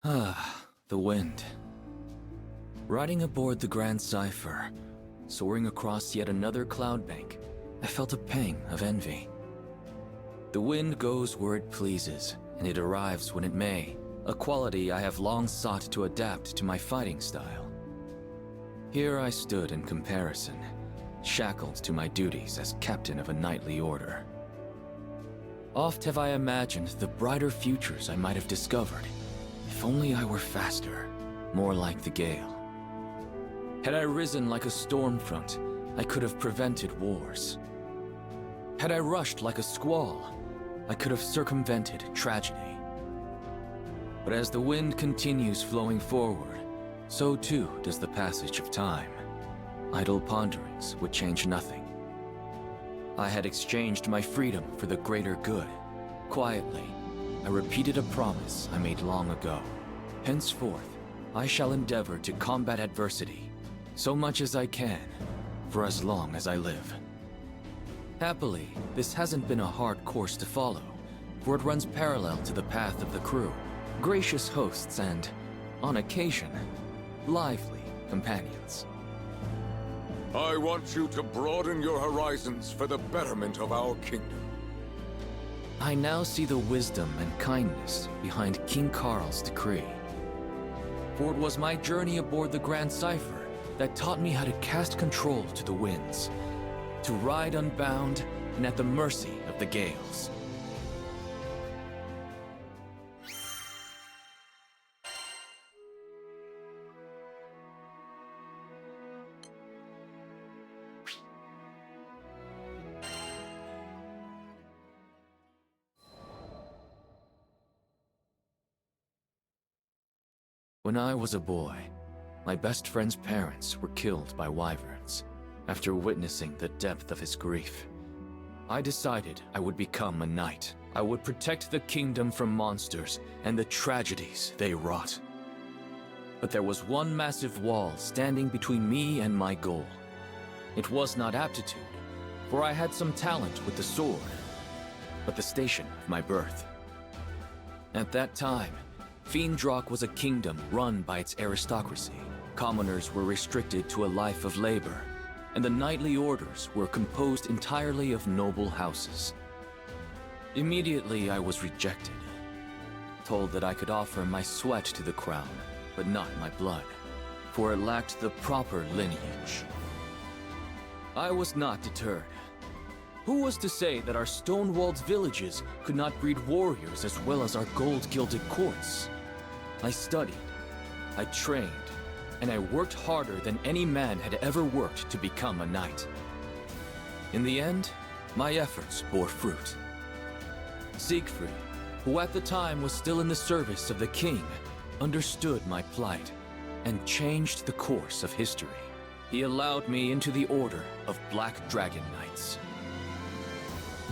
Ah, the wind. Riding aboard the Grand Cypher, soaring across yet another cloud bank, I felt a pang of envy. The wind goes where it pleases, and it arrives when it may, a quality I have long sought to adapt to my fighting style. Here I stood in comparison, shackled to my duties as captain of a knightly order. Oft have I imagined the brighter futures I might have discovered, if only I were faster, more like the gale. Had I risen like a storm front, I could have prevented wars. Had I rushed like a squall, I could have circumvented tragedy. But as the wind continues flowing forward, so too does the passage of time. Idle ponderings would change nothing. I had exchanged my freedom for the greater good. Quietly, I repeated a promise I made long ago. Henceforth, I shall endeavor to combat adversity, so much as I can, for as long as I live. Happily, this hasn't been a hard course to follow, for it runs parallel to the path of the crew, gracious hosts and, on occasion, lively companions. I want you to broaden your horizons for the betterment of our kingdom. I now see the wisdom and kindness behind King Carl's decree. For it was my journey aboard the Grand Cypher that taught me how to cast control to the winds, to ride unbound and at the mercy of the gales. When I was a boy, my best friend's parents were killed by wyverns. After witnessing the depth of his grief, I decided I would become a knight. I would protect the kingdom from monsters and the tragedies they wrought. But there was one massive wall standing between me and my goal. It was not aptitude, for I had some talent with the sword, but the station of my birth. At that time, Fiendrock was a kingdom run by its aristocracy. Commoners were restricted to a life of labor, and the knightly orders were composed entirely of noble houses. Immediately I was rejected, told that I could offer my sweat to the crown, but not my blood, for it lacked the proper lineage. I was not deterred. Who was to say that our stone-walled villages could not breed warriors as well as our gold-gilded courts? I studied, I trained, and I worked harder than any man had ever worked to become a knight. In the end, my efforts bore fruit. Siegfried, who at the time was still in the service of the king, understood my plight and changed the course of history. He allowed me into the order of Black Dragon Knights.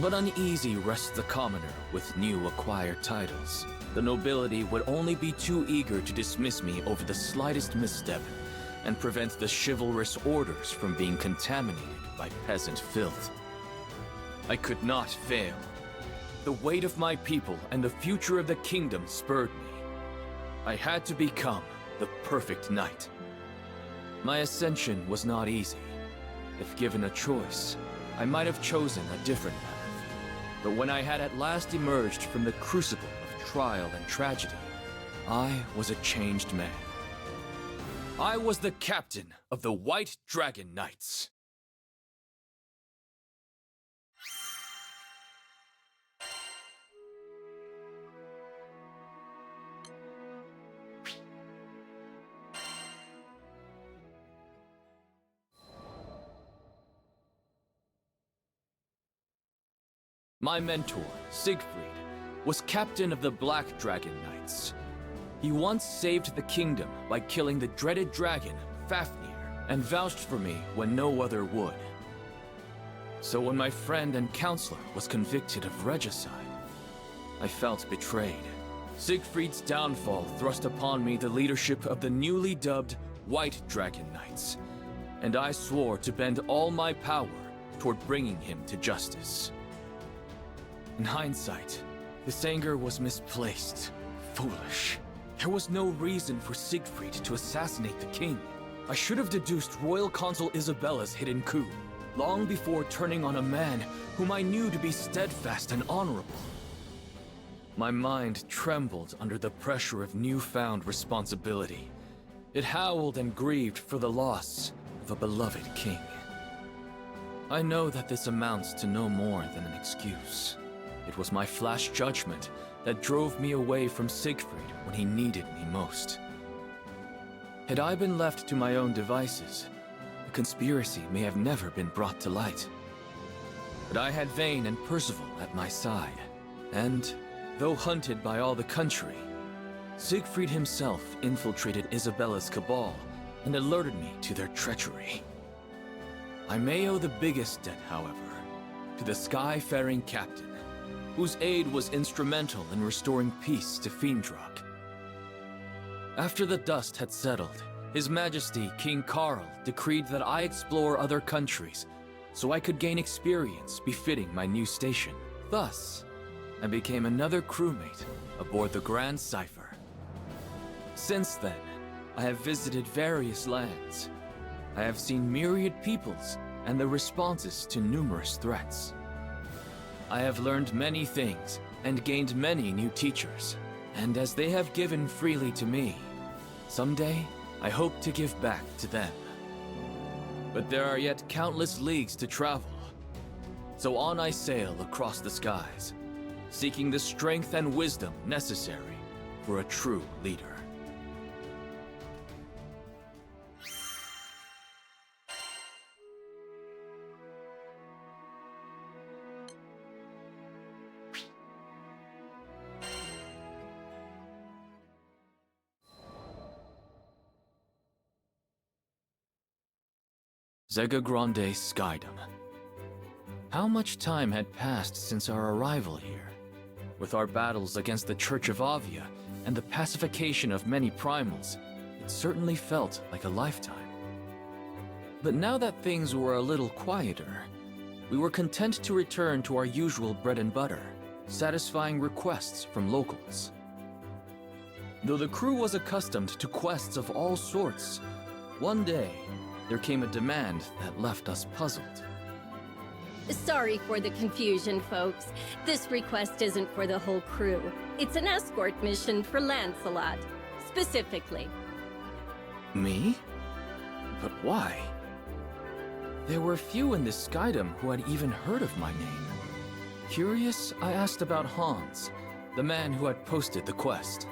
But uneasy rests the commoner with new acquired titles. The nobility would only be too eager to dismiss me over the slightest misstep and prevent the chivalrous orders from being contaminated by peasant filth. I could not fail. The weight of my people and the future of the kingdom spurred me. I had to become the perfect knight. My ascension was not easy. If given a choice, I might have chosen a different path. But when I had at last emerged from the crucible of trial and tragedy, I was a changed man. I was the captain of the White Dragon Knights. My mentor, Siegfried, was captain of the Black Dragon Knights. He once saved the kingdom by killing the dreaded dragon, Fafnir, and vouched for me when no other would. So when my friend and counselor was convicted of regicide, I felt betrayed. Siegfried's downfall thrust upon me the leadership of the newly dubbed White Dragon Knights, and I swore to bend all my power toward bringing him to justice. In hindsight, this anger was misplaced, foolish. There was no reason for Siegfried to assassinate the king. I should have deduced royal consort Isabella's hidden coup, long before turning on a man whom I knew to be steadfast and honorable. My mind trembled under the pressure of newfound responsibility. It howled and grieved for the loss of a beloved king. I know that this amounts to no more than an excuse. It was my flash judgment that drove me away from Siegfried when he needed me most. Had I been left to my own devices, the conspiracy may have never been brought to light. But I had Vayne and Percival at my side, and, though hunted by all the country, Siegfried himself infiltrated Isabella's cabal and alerted me to their treachery. I may owe the biggest debt, however, to the Skyfaring Captain, whose aid was instrumental in restoring peace to Fiendrog. After the dust had settled, His Majesty King Carl decreed that I explore other countries so I could gain experience befitting my new station. Thus, I became another crewmate aboard the Grand Cypher. Since then, I have visited various lands. I have seen myriad peoples and the responses to numerous threats. I have learned many things and gained many new teachers, and as they have given freely to me, someday I hope to give back to them. But there are yet countless leagues to travel, so on I sail across the skies, seeking the strength and wisdom necessary for a true leader. Zega Grande Skydom. How much time had passed since our arrival here? With our battles against the Church of Avia and the pacification of many primals, it certainly felt like a lifetime. But now that things were a little quieter, we were content to return to our usual bread and butter, satisfying requests from locals. Though the crew was accustomed to quests of all sorts, one day, there came a demand that left us puzzled. Sorry for the confusion, folks. This request isn't for the whole crew. It's an escort mission for Lancelot, specifically. Me? But why? There were few in this Skydom who had even heard of my name. Curious, I asked about Hans, the man who had posted the quest.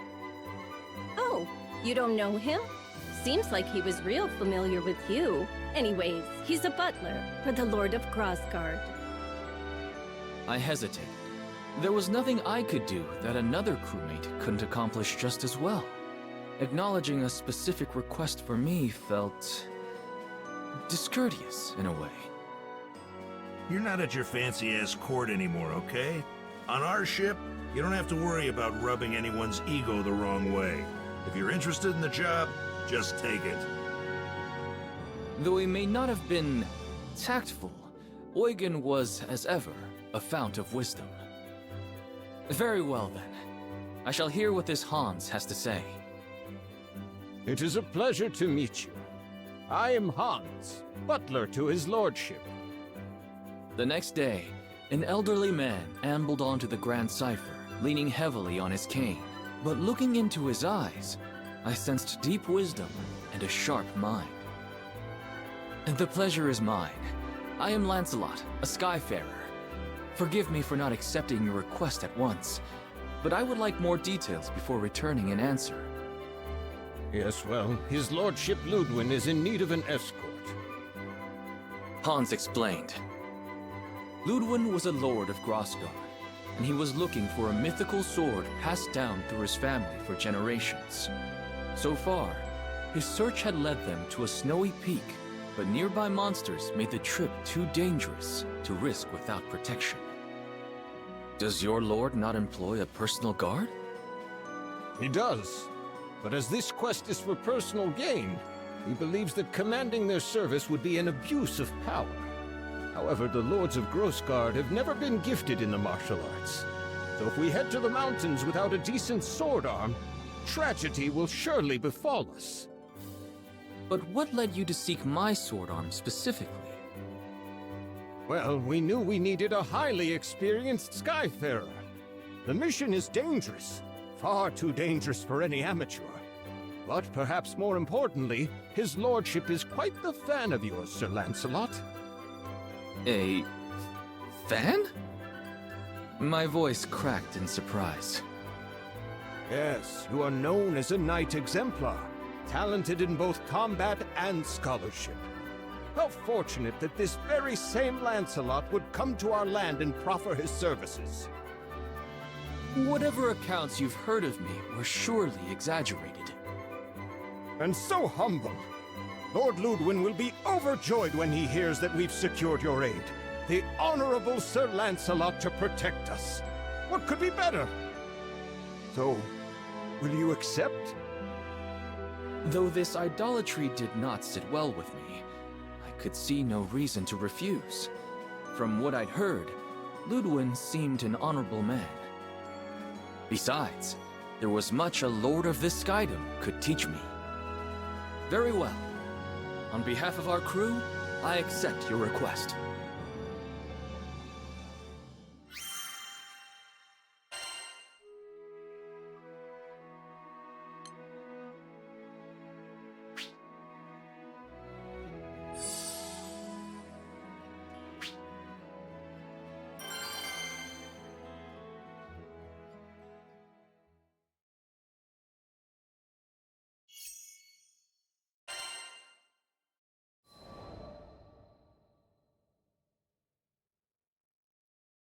Oh, you don't know him? Seems like he was real familiar with you. Anyways, he's a butler for the Lord of Grassgard. I hesitated. There was nothing I could do that another crewmate couldn't accomplish just as well. Acknowledging a specific request for me felt discourteous in a way. You're not at your fancy-ass court anymore, okay? On our ship, you don't have to worry about rubbing anyone's ego the wrong way. If you're interested in the job, just take it. Though he may not have been tactful, Eugen was, as ever, a fount of wisdom. Very well, then. I shall hear what this Hans has to say. It is a pleasure to meet you. I am Hans, butler to his lordship. The next day, an elderly man ambled onto the Grand Cypher, leaning heavily on his cane. But looking into his eyes, I sensed deep wisdom and a sharp mind. The pleasure is mine. I am Lancelot, a Skyfarer. Forgive me for not accepting your request at once, but I would like more details before returning an answer. Yes, well, his lordship Ludwin is in need of an escort. Hans explained. Ludwin was a lord of Grassgard, and he was looking for a mythical sword passed down through his family for generations. So far, his search had led them to a snowy peak, but nearby monsters made the trip too dangerous to risk without protection. Does your lord not employ a personal guard? He does, but as this quest is for personal gain, he believes that commanding their service would be an abuse of power. However, the lords of Grassgard have never been gifted in the martial arts, so if we head to the mountains without a decent sword arm, tragedy will surely befall us. But what led you to seek my sword arm specifically? Well, we knew we needed a highly experienced Skyfarer. The mission is dangerous, far too dangerous for any amateur. But perhaps more importantly, his lordship is quite the fan of yours, Sir Lancelot. A fan? My voice cracked in surprise. Yes, you are known as a knight exemplar, talented in both combat and scholarship. How fortunate that this very same Lancelot would come to our land and proffer his services. Whatever accounts you've heard of me were surely exaggerated. And so humble. Lord Ludwin will be overjoyed when he hears that we've secured your aid. The Honorable Sir Lancelot to protect us. What could be better? So, will you accept? Though this idolatry did not sit well with me, I could see no reason to refuse. From what I'd heard, Ludwin seemed an honorable man. Besides, there was much a Lord of this Skydom could teach me. Very well. On behalf of our crew, I accept your request.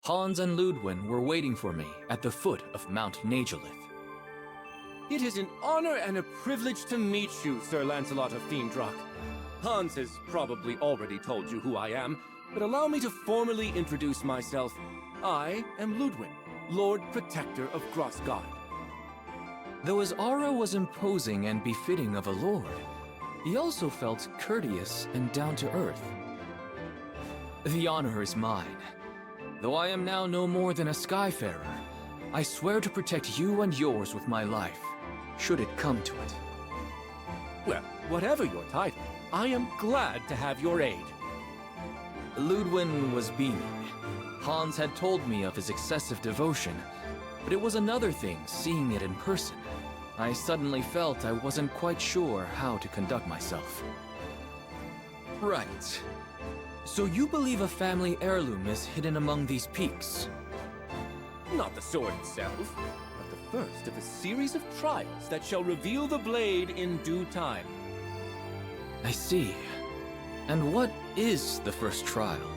Hans and Ludwin were waiting for me at the foot of Mount Nagelith. It is an honor and a privilege to meet you, Sir Lancelot of Fiendrock. Hans has probably already told you who I am, but allow me to formally introduce myself. I am Ludwin, Lord Protector of Grossgard. Though his aura was imposing and befitting of a lord, he also felt courteous and down-to-earth. The honor is mine. Though I am now no more than a Skyfarer, I swear to protect you and yours with my life, should it come to it. Well, whatever your title, I am glad to have your aid. Ludwin was beaming. Hans had told me of his excessive devotion, but it was another thing seeing it in person. I suddenly felt I wasn't quite sure how to conduct myself. Right. So you believe a family heirloom is hidden among these peaks? Not the sword itself, but the first of a series of trials that shall reveal the blade in due time. I see. And what is the first trial?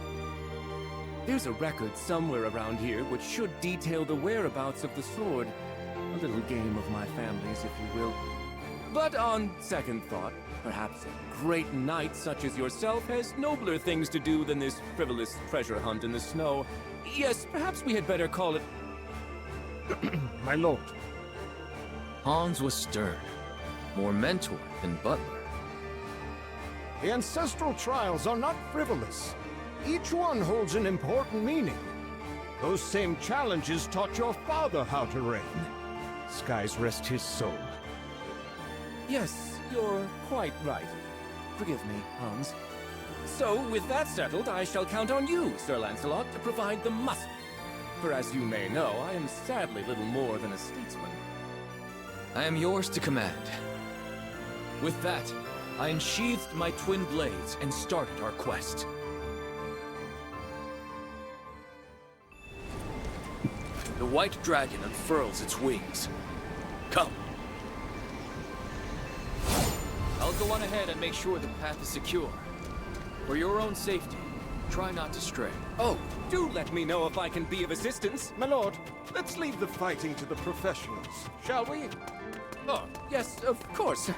There's a record somewhere around here which should detail the whereabouts of the sword. A little game of my family's, if you will. But on second thought, perhaps a great knight such as yourself has nobler things to do than this frivolous treasure hunt in the snow. Yes, perhaps we had better call it... My lord. Hans was stern, more mentor than butler. The ancestral trials are not frivolous. Each one holds an important meaning. Those same challenges taught your father how to reign. Skies rest his soul. Yes, you're quite right. Forgive me, Hans. So, with that settled, I shall count on you, Sir Lancelot, to provide the muscle. For as you may know, I am sadly little more than a statesman. I am yours to command. With that, I unsheathed my twin blades and started our quest. The white dragon unfurls its wings. Come. I'll go on ahead and make sure the path is secure. For your own safety, try not to stray. Oh, do let me know if I can be of assistance. My lord, let's leave the fighting to the professionals, shall we? Oh, yes, of course.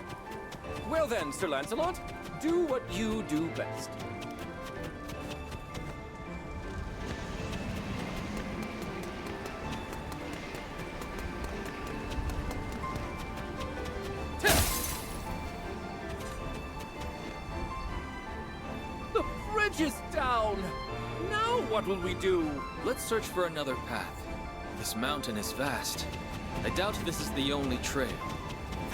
Well then, Sir Lancelot, do what you do best. The bridge is down! Now what will we do? Let's search for another path. This mountain is vast. I doubt this is the only trail.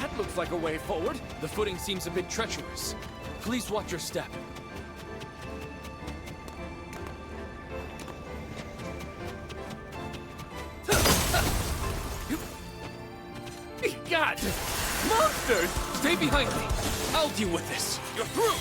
That looks like a way forward. The footing seems a bit treacherous. Please watch your step. God! Monsters! Stay behind me. I'll deal with this. You're through!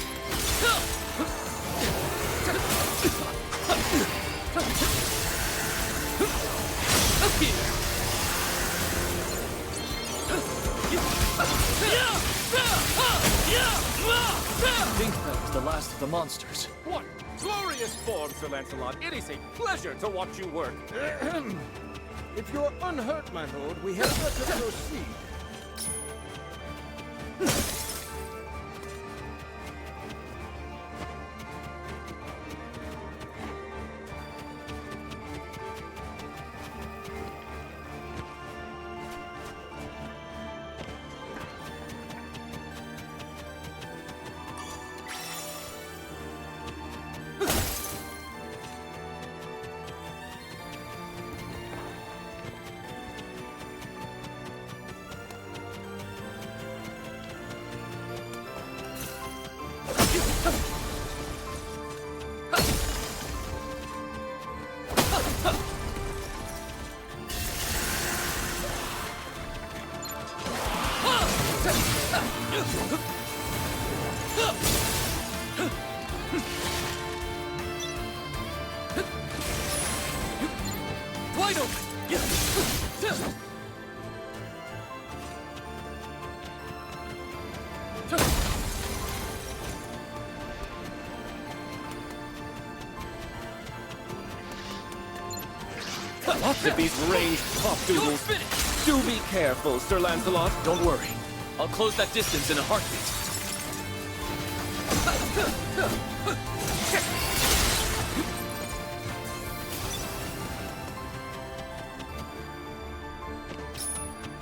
I think that was the last of the monsters. What glorious form, Sir Lancelot! It is a pleasure to watch you work. If you're unhurt, my lord, we had better proceed. Wide open! Lots of these ranged pop doodles. Do be careful, Sir Lancelot. Don't worry. I'll close that distance in a heartbeat.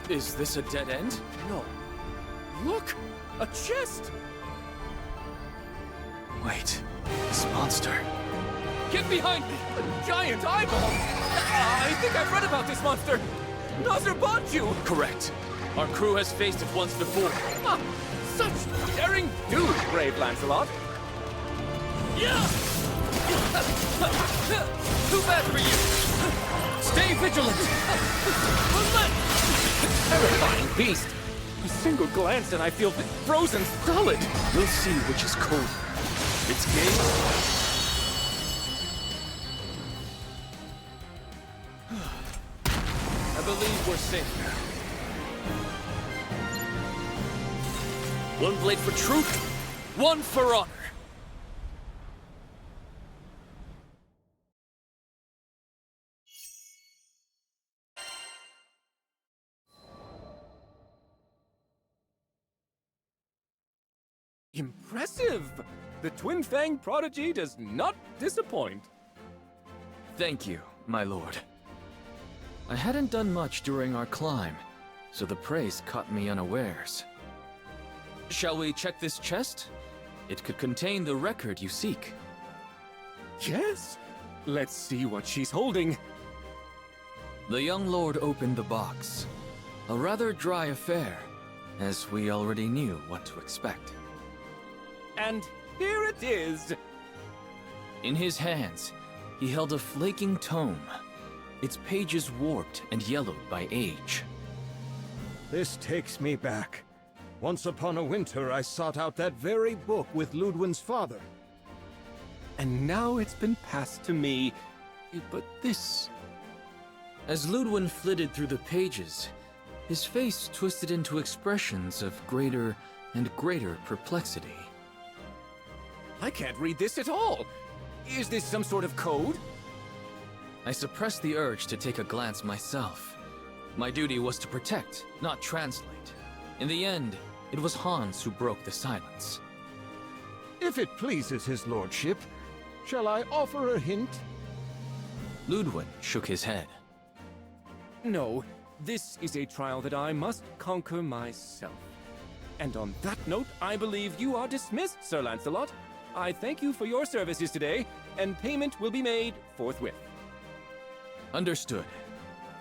Is this a dead end? No. Look! A chest! Wait, this monster. Get behind me! A giant eyeball! I think I've read about this monster! Nazir bought you! Correct. Our crew has faced it once before. Ah, such daring do, brave Lancelot! Yeah! Too bad for you! Stay vigilant! Terrifying beast! A single glance and I feel frozen solid! We'll see which is colder. Its gaze. I believe we're safe now. One blade for truth, one for honor. Impressive! The Twin Fang prodigy does not disappoint. Thank you, my lord. I hadn't done much during our climb, so the praise caught me unawares. Shall we check this chest? It could contain the record you seek. Yes? Let's see what she's holding. The young lord opened the box. A rather dry affair, as we already knew what to expect. And here it is! In his hands, he held a flaking tome, its pages warped and yellowed by age. This takes me back. Once upon a winter, I sought out that very book with Ludwin's father. And now it's been passed to me. But this... As Ludwin flitted through the pages, his face twisted into expressions of greater and greater perplexity. I can't read this at all. Is this some sort of code? I suppressed the urge to take a glance myself. My duty was to protect, not translate. In the end, it was Hans who broke the silence. If it pleases his lordship, shall I offer a hint? Ludwin shook his head. No, this is a trial that I must conquer myself. And on that note, I believe you are dismissed, Sir Lancelot. I thank you for your services today, and payment will be made forthwith. Understood.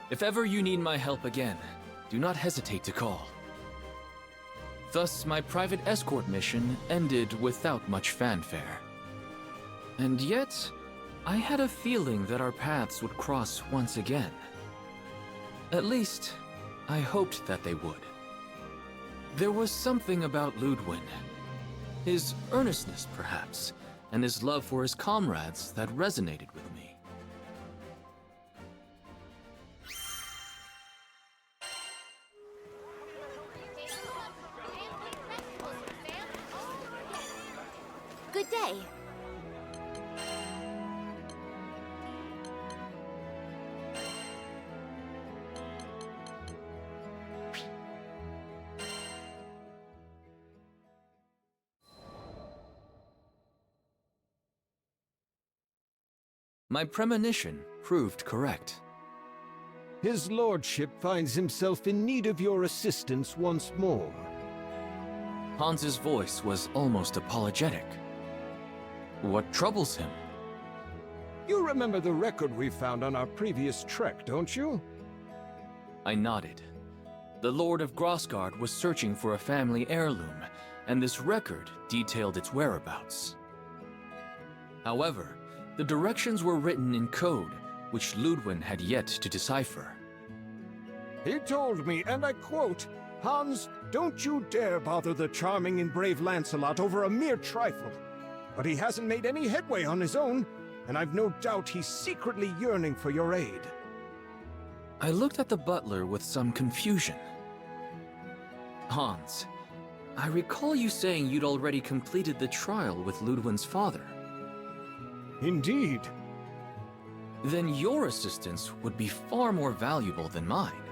If ever you need my help again, do not hesitate to call. Thus, my private escort mission ended without much fanfare. And yet, I had a feeling that our paths would cross once again. At least, I hoped that they would. There was something about Ludwin. His earnestness, perhaps, and his love for his comrades that resonated with me. Good day. My premonition proved correct. His lordship finds himself in need of your assistance once more. Hans's voice was almost apologetic. What troubles him? You remember the record we found on our previous trek, don't you? I nodded. The Lord of Grossgard was searching for a family heirloom, and this record detailed its whereabouts. However, the directions were written in code, which Ludwin had yet to decipher. He told me, and I quote, "Hans, don't you dare bother the charming and brave Lancelot over a mere trifle. But he hasn't made any headway on his own, and I've no doubt he's secretly yearning for your aid." I looked at the butler with some confusion. Hans, I recall you saying you'd already completed the trial with Ludwin's father. Indeed. Then your assistance would be far more valuable than mine.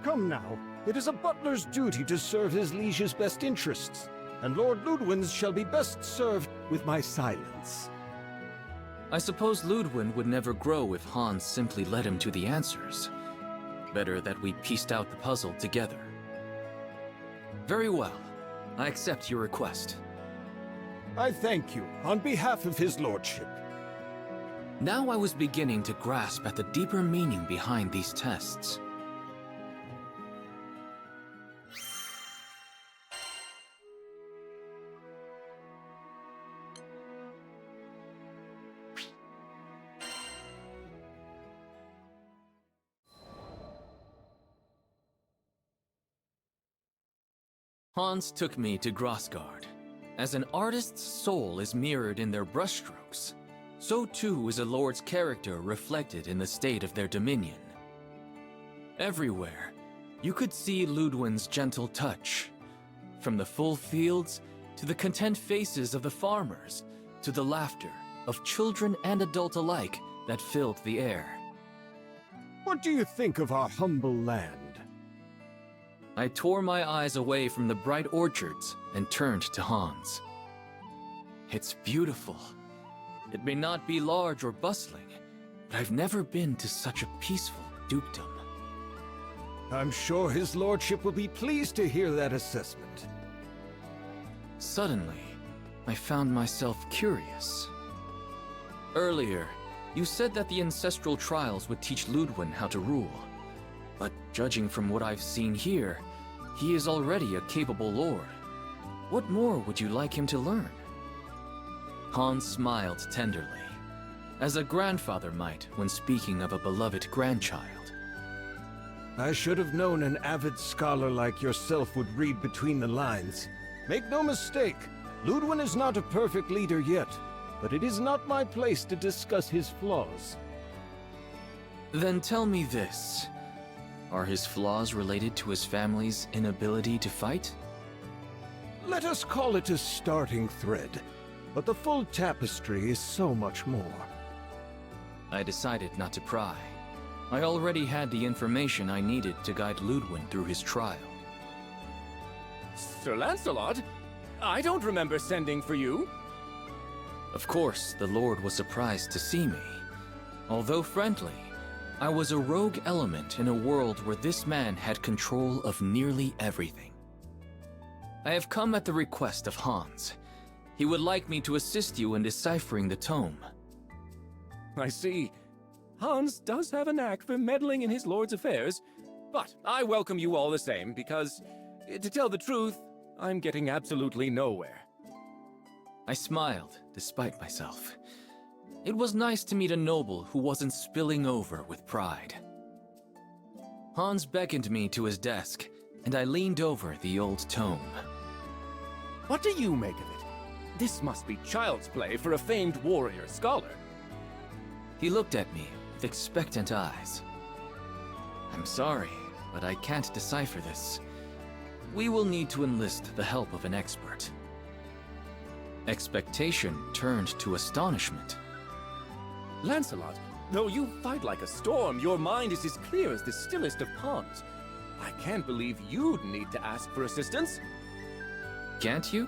Come now, it is a butler's duty to serve his liege's best interests, and Lord Ludwin's shall be best served with my silence. I suppose Ludwin would never grow if Hans simply led him to the answers. Better that we pieced out the puzzle together. Very well. I accept your request. I thank you on behalf of his lordship. Now I was beginning to grasp at the deeper meaning behind these tests. Hans took me to Grossgard. As an artist's soul is mirrored in their brushstrokes, so too is a lord's character reflected in the state of their dominion. Everywhere, you could see Ludwin's gentle touch. From the full fields, to the content faces of the farmers, to the laughter of children and adult alike that filled the air. What do you think of our humble land? I tore my eyes away from the bright orchards and turned to Hans. It's beautiful. It may not be large or bustling, but I've never been to such a peaceful dukedom. I'm sure his lordship will be pleased to hear that assessment. Suddenly, I found myself curious. Earlier, you said that the ancestral trials would teach Ludwin how to rule. But judging from what I've seen here, he is already a capable lord. What more would you like him to learn? Hans smiled tenderly, as a grandfather might when speaking of a beloved grandchild. I should have known an avid scholar like yourself would read between the lines. Make no mistake, Ludwin is not a perfect leader yet, but it is not my place to discuss his flaws. Then tell me this. Are his flaws related to his family's inability to fight? Let us call it a starting thread, but the full tapestry is so much more. I decided not to pry. I already had the information I needed to guide Ludwin through his trial. Sir Lancelot? I don't remember sending for you. Of course, the Lord was surprised to see me. Although friendly, I was a rogue element in a world where this man had control of nearly everything. I have come at the request of Hans. He would like me to assist you in deciphering the tome. I see. Hans does have a knack for meddling in his lord's affairs, but I welcome you all the same because To tell the truth, I'm getting absolutely nowhere. I smiled, despite myself. It was nice to meet a noble who wasn't spilling over with pride. Hans beckoned me to his desk, and I leaned over the old tome. What do you make of it? This must be child's play for a famed warrior scholar. He looked at me with expectant eyes. I'm sorry, but I can't decipher this. We will need to enlist the help of an expert. Expectation turned to astonishment. Lancelot, though you fight like a storm, your mind is as clear as the stillest of ponds. I can't believe you'd need to ask for assistance. Can't you?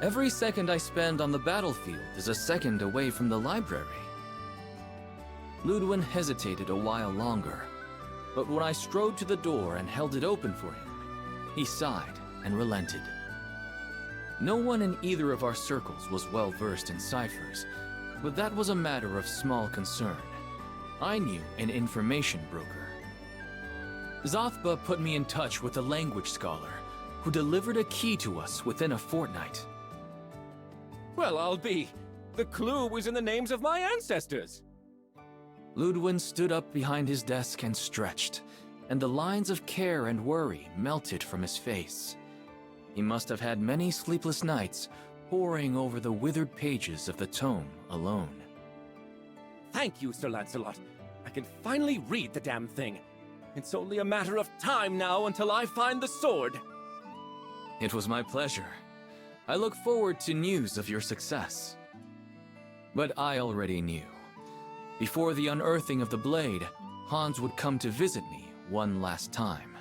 Every second I spend on the battlefield is a second away from the library. Ludwin hesitated a while longer, but when I strode to the door and held it open for him, he sighed and relented. No one in either of our circles was well versed in ciphers, but that was a matter of small concern. I knew an information broker. Zothba put me in touch with a language scholar who delivered a key to us within a fortnight. Well, I'll be. The clue was in the names of my ancestors. Ludwin stood up behind his desk and stretched, and the lines of care and worry melted from his face. He must have had many sleepless nights poring over the withered pages of the tome alone. Thank you, Sir Lancelot. I can finally read the damn thing. It's only a matter of time now until I find the sword. It was my pleasure. I look forward to news of your success. But I already knew. Before the unearthing of the blade, Hans would come to visit me one last time.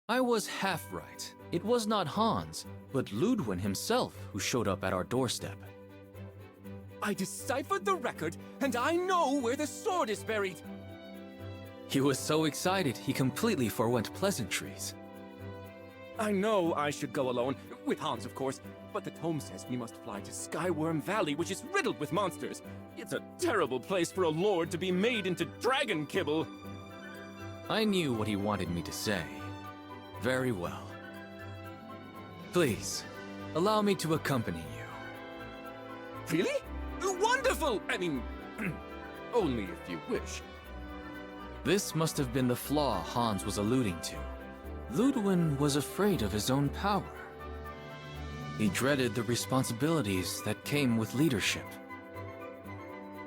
I was half right. It was not Hans, but Ludwin himself who showed up at our doorstep. I deciphered the record, and I know where the sword is buried. He was so excited he completely forwent pleasantries. I know I should go alone, with Hans of course, but the tome says we must fly to Skyworm Valley, which is riddled with monsters. It's a terrible place for a lord to be made into dragon kibble. I knew what he wanted me to say. Very well. Please, allow me to accompany you. Really? Wonderful! I mean, only if you wish. This must have been the flaw Hans was alluding to. Ludwin was afraid of his own power. He dreaded the responsibilities that came with leadership.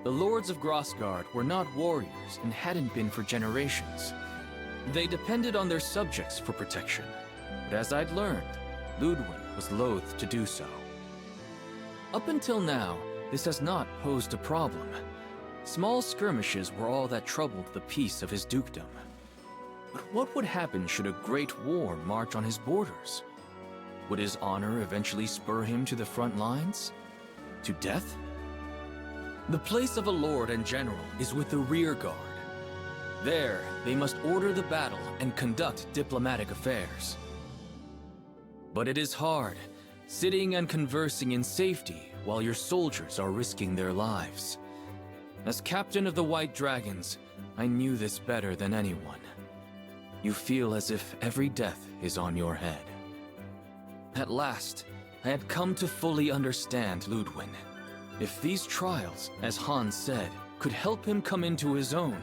The Lords of Grossgard were not warriors and hadn't been for generations. They depended on their subjects for protection, but as I'd learned, Ludwin was loath to do so. Up until now, this has not posed a problem. Small skirmishes were all that troubled the peace of his dukedom. But what would happen should a great war march on his borders? Would his honor eventually spur him to the front lines? To death? The place of a lord and general is with the rear guard. There, they must order the battle and conduct diplomatic affairs. But it is hard, sitting and conversing in safety while your soldiers are risking their lives. As captain of the White Dragons, I knew this better than anyone. You feel as if every death is on your head. At last, I had come to fully understand Ludwin. If these trials, as Hans said, could help him come into his own,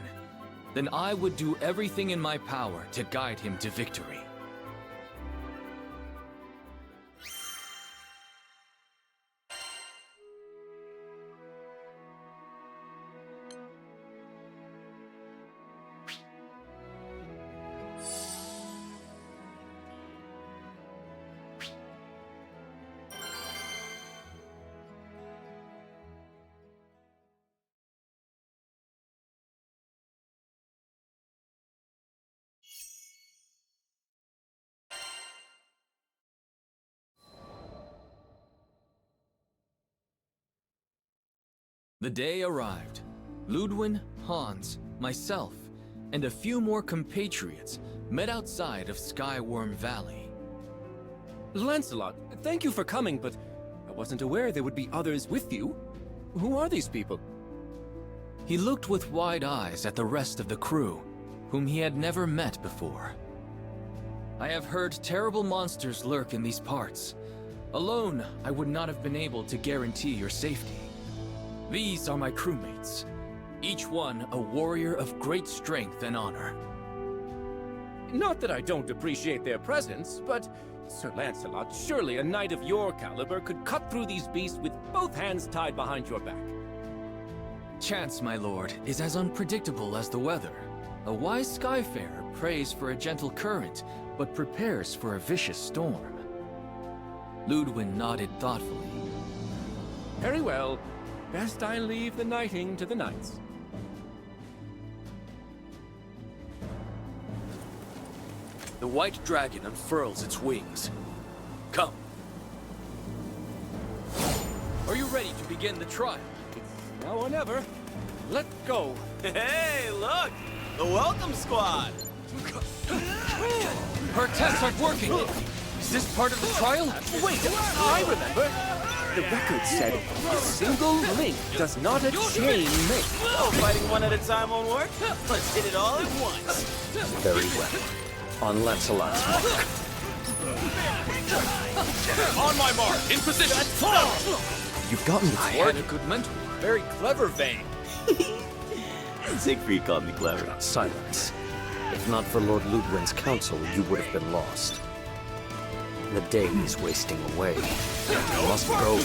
then I would do everything in my power to guide him to victory. The day arrived. Ludwin, Hans, myself, and a few more compatriots met outside of Skyworm Valley. Lancelot, thank you for coming, but I wasn't aware there would be others with you. Who are these people? He looked with wide eyes at the rest of the crew, whom he had never met before. I have heard terrible monsters lurk in these parts. Alone, I would not have been able to guarantee your safety. These are my crewmates, each one a warrior of great strength and honor. Not that I don't appreciate their presence, but Sir Lancelot, surely a knight of your caliber could cut through these beasts with both hands tied behind your back. Chance, my lord, is as unpredictable as the weather. A wise skyfarer prays for a gentle current, but prepares for a vicious storm. Ludwin nodded thoughtfully. Very well. Best I leave the knighting to the knights. The white dragon unfurls its wings. Come. Are you ready to begin the trial? It's now or never. Let's go. Hey, look! The welcome squad! Our attacks aren't working! Is this part of the trial? Wait, I remember. The record said a single link does not a chain make. Oh, fighting one at a time won't work? Let's hit it all at once! Very well. On Lancelot's mark. On my mark! In position! You've gotten the I had a good mentor. Very clever, Vane. Siegfried called me clever. silence. If not for Lord Ludwin's counsel, you would have been lost. The day is wasting away. You must go.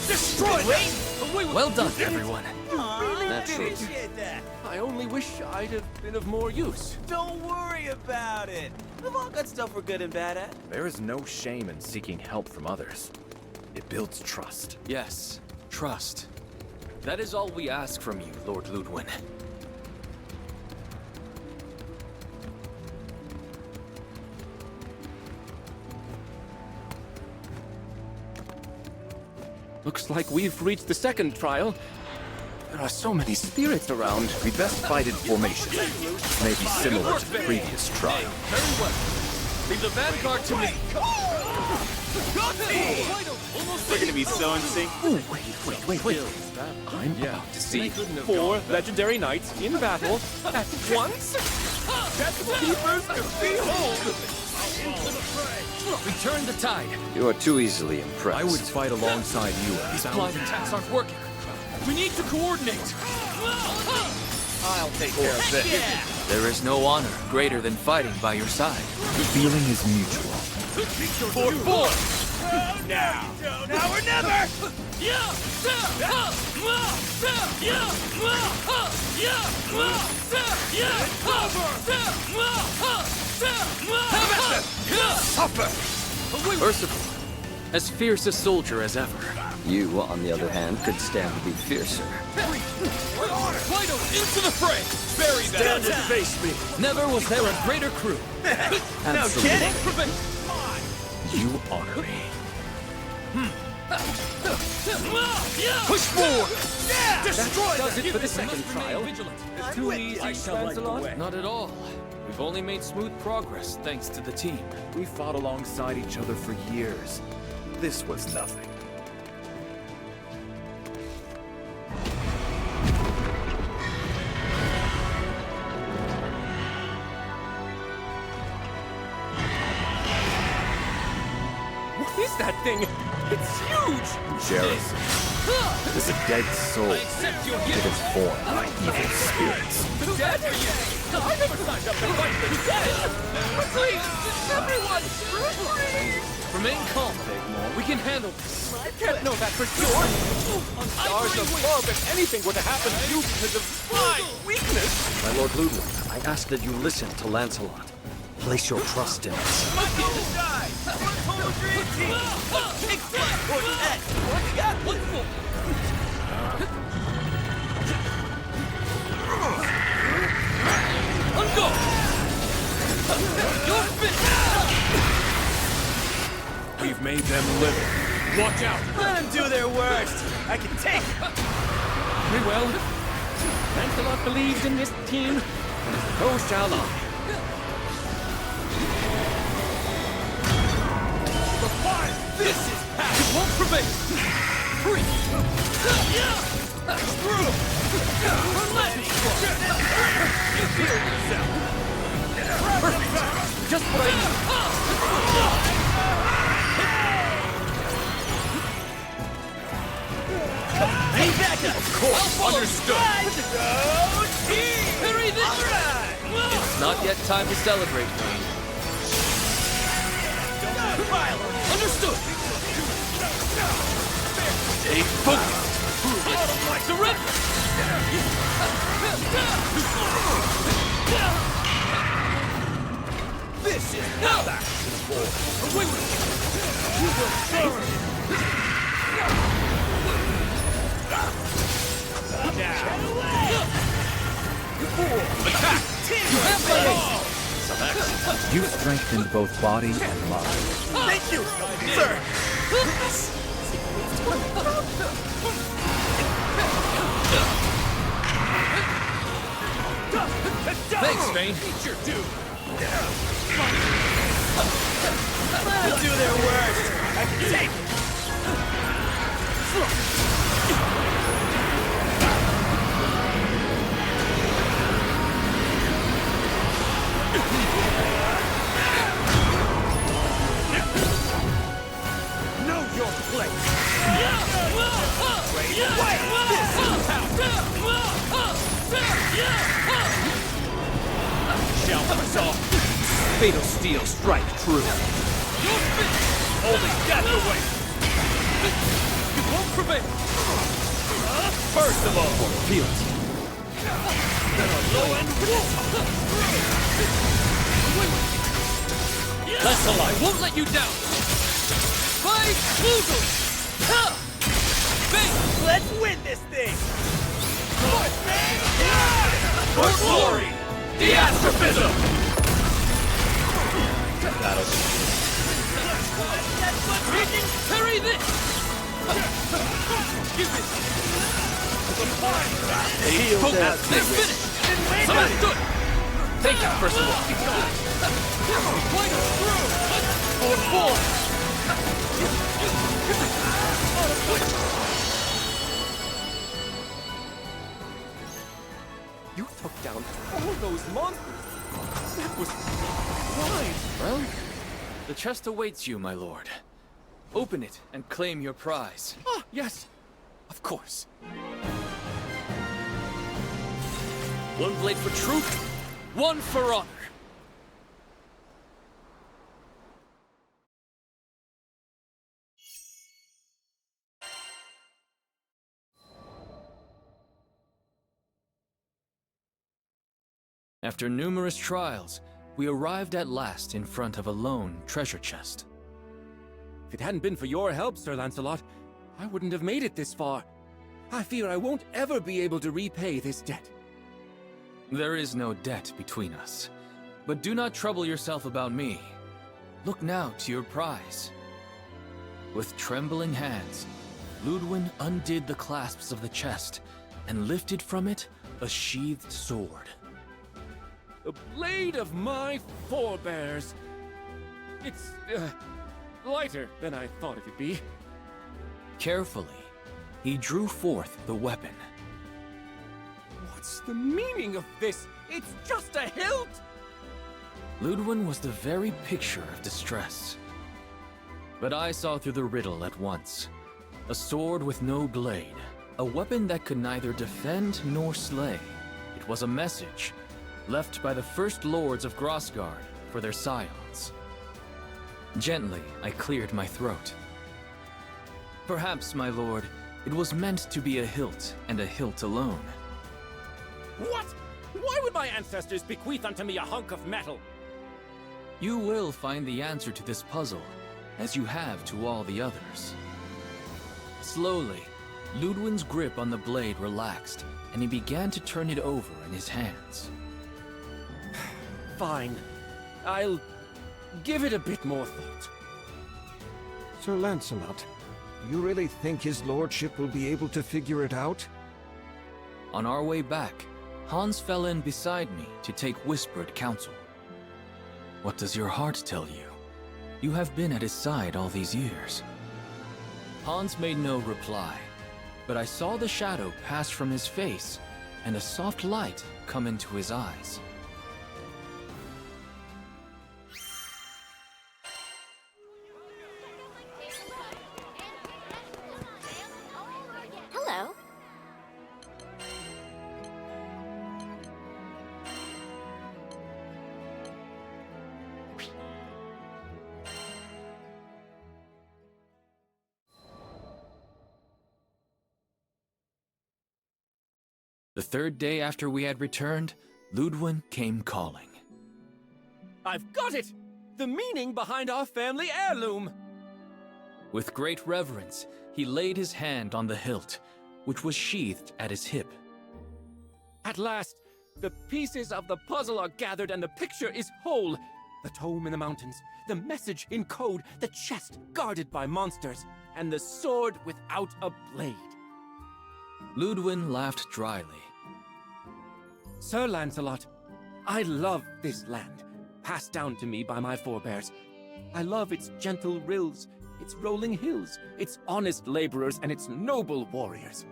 Destroy them! Well done, everyone. Naturally. That. I only wish I'd have been of more use. Don't worry about it. We've all got stuff we're good and bad at. There is no shame in seeking help from others. It builds trust. Yes, trust. That is all we ask from you, Lord Ludwin. Looks like we've reached the second trial. There are so many spirits around. We'd best fight in formation. This may be similar to the previous trial. Very well. Leave the vanguard to me. We're gonna be so in sync. Ooh, wait. I'm about to see 4 legendary knights in battle at once. Keepers to behold. Return the tide. You are too easily impressed. I would fight alongside you. These blind attacks aren't working. We need to coordinate. I'll take care of this. There is no honor greater than fighting by your side. The feeling is mutual. Now or never! Percival, as fierce a soldier as ever. You, on the other hand, could stand to be fiercer. Fido, into the fray! Bury that! Stand and face me! Never was there a greater crew. No kidding! You honor me. Push forward! That does it for the second trial. Too easy, Lancelot. Not at all. We've only made smooth progress thanks to the team. We fought alongside each other for years. This was nothing. What is that thing? It's huge! Jealousy is a dead soul given form by evil spirits. The dead? I never signed up to fight the dead! Please, everyone, Remain calm. We can handle this. I can't know that for sure. On stars above, if anything were to happen to you because of my weakness. My Lord Ludwin, I ask that you listen to Lancelot. Place your trust in us. We've made them live. Watch out! Let them do their worst! I can take it! Very well. Lancelot believes in this team, so shall I. The fire! This is past! It won't prevail! Free! Through! Let me you feel yourself! Perfect! Just what I need! Hey, back up! Of course, understood! Hurry this! It's not yet time to celebrate, Wayne. Understood! Stay focused! Surrender! This is how that is born! Away with it! You will burn! Attack! You have my aim! You strengthened both body and mind. Thank you, sir! Thanks, Vayne. Eat your due! They'll do their worst! I can take it! Know your place! Wait, this is shall resolve. Fatal steel strike true. Only death away. You won't prevail. First of all, feel it. Then a low end wolf. Lancelot, I won't let you down! Fight Boozle! Let's win this thing. For glory! The astrophism! That'll be Carry this! Give it! Focus! This finish! Understood! Take it, first of all! Point us through! For full! You took down all those monsters! That was fine! Well, the chest awaits you, my lord. Open it and claim your prize. Ah, yes! Of course. One blade for truth, one for honor. After numerous trials, we arrived at last in front of a lone treasure chest. If it hadn't been for your help, Sir Lancelot, I wouldn't have made it this far. I fear I won't ever be able to repay this debt. There is no debt between us. But do not trouble yourself about me. Look now to your prize. With trembling hands, Ludwin undid the clasps of the chest and lifted from it a sheathed sword. The blade of my forebears. It's, lighter than I thought it would be. Carefully, he drew forth the weapon. What's the meaning of this? It's just a hilt! Ludwin was the very picture of distress. But I saw through the riddle at once. A sword with no blade. A weapon that could neither defend nor slay. It was a message left by the first lords of Grosgard for their scions. Gently, I cleared my throat. Perhaps, my lord, it was meant to be a hilt, and a hilt alone. What? Why would my ancestors bequeath unto me a hunk of metal? You will find the answer to this puzzle, as you have to all the others. Slowly, Ludwin's grip on the blade relaxed, and he began to turn it over in his hands. Fine. I'll give it a bit more thought. Sir Lancelot, do you really think his lordship will be able to figure it out? On our way back, Hans fell in beside me to take whispered counsel. What does your heart tell you? You have been at his side all these years. Hans made no reply, but I saw the shadow pass from his face and a soft light come into his eyes. Hello. The third day after we had returned, Ludwin came calling. I've got it! The meaning behind our family heirloom! With great reverence, he laid his hand on the hilt, which was sheathed at his hip. At last, the pieces of the puzzle are gathered and the picture is whole. The tome in the mountains, the message in code, the chest guarded by monsters, and the sword without a blade. Ludwin laughed dryly. Sir Lancelot, I love this land, passed down to me by my forebears. I love its gentle rills, its rolling hills, its honest laborers, and its noble warriors.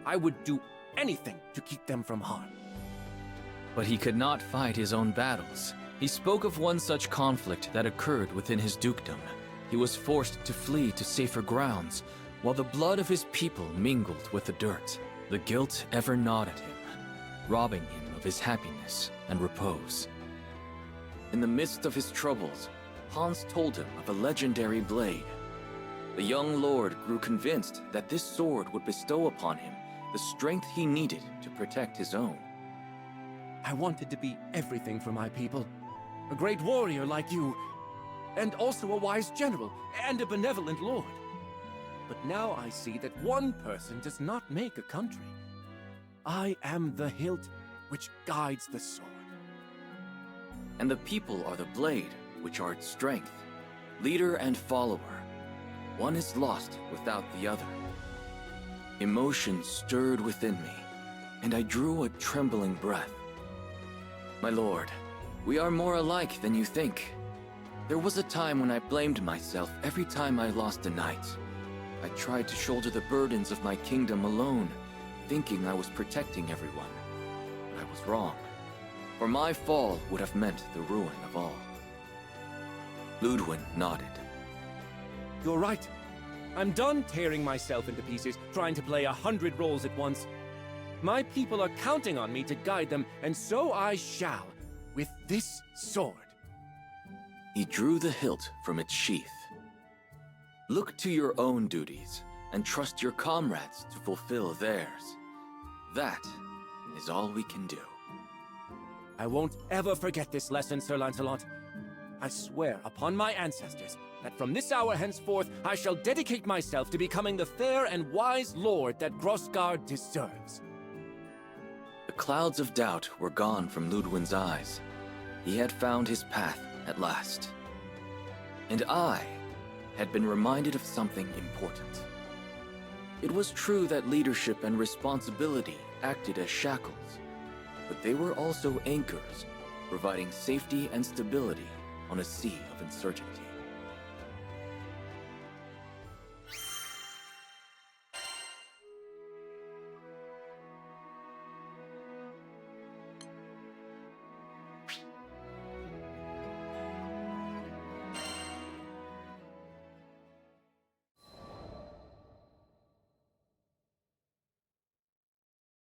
I would do anything to keep them from harm. But he could not fight his own battles. He spoke of one such conflict that occurred within his dukedom. He was forced to flee to safer grounds, while the blood of his people mingled with the dirt. The guilt ever gnawed at him, robbing him of his happiness and repose. In the midst of his troubles, Hans told him of a legendary blade. The young lord grew convinced that this sword would bestow upon him the strength he needed to protect his own. I wanted to be everything for my people. A great warrior like you, and also a wise general and a benevolent lord. But now I see that one person does not make a country. I am the hilt which guides the sword. And the people are the blade, which are its strength. Leader and follower. One is lost without the other. Emotion stirred within me, and I drew a trembling breath. My lord, we are more alike than you think. There was a time when I blamed myself every time I lost a knight. I tried to shoulder the burdens of my kingdom alone, thinking I was protecting everyone. But I was wrong, for my fall would have meant the ruin of all. Ludwin nodded. You're right. I'm done tearing myself into pieces, trying to play 100 roles at once. My people are counting on me to guide them, and so I shall, with this sword. He drew the hilt from its sheath. Look to your own duties, and trust your comrades to fulfill theirs. That is all we can do. I won't ever forget this lesson, Sir Lancelot. I swear upon my ancestors that from this hour henceforth I shall dedicate myself to becoming the fair and wise lord that Grosgard deserves. The clouds of doubt were gone from Ludwin's eyes. He had found his path at last. And I had been reminded of something important. It was true that leadership and responsibility acted as shackles, but they were also anchors, providing safety and stability on a sea of uncertainty.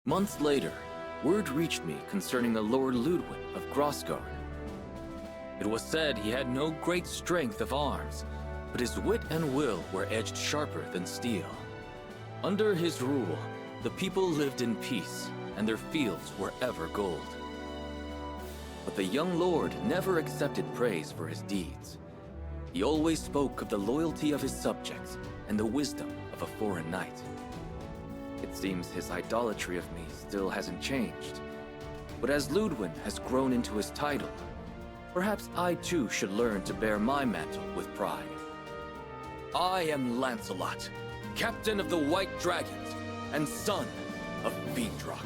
Months later, word reached me concerning the Lord Ludwin of Grosgard. It was said he had no great strength of arms, but his wit and will were edged sharper than steel. Under his rule, the people lived in peace, and their fields were ever gold. But the young lord never accepted praise for his deeds. He always spoke of the loyalty of his subjects and the wisdom of a foreign knight. It seems his idolatry of me still hasn't changed. But as Ludwin has grown into his title, perhaps I too should learn to bear my mantle with pride. I am Lancelot, captain of the White Dragons, and son of Fiendrock.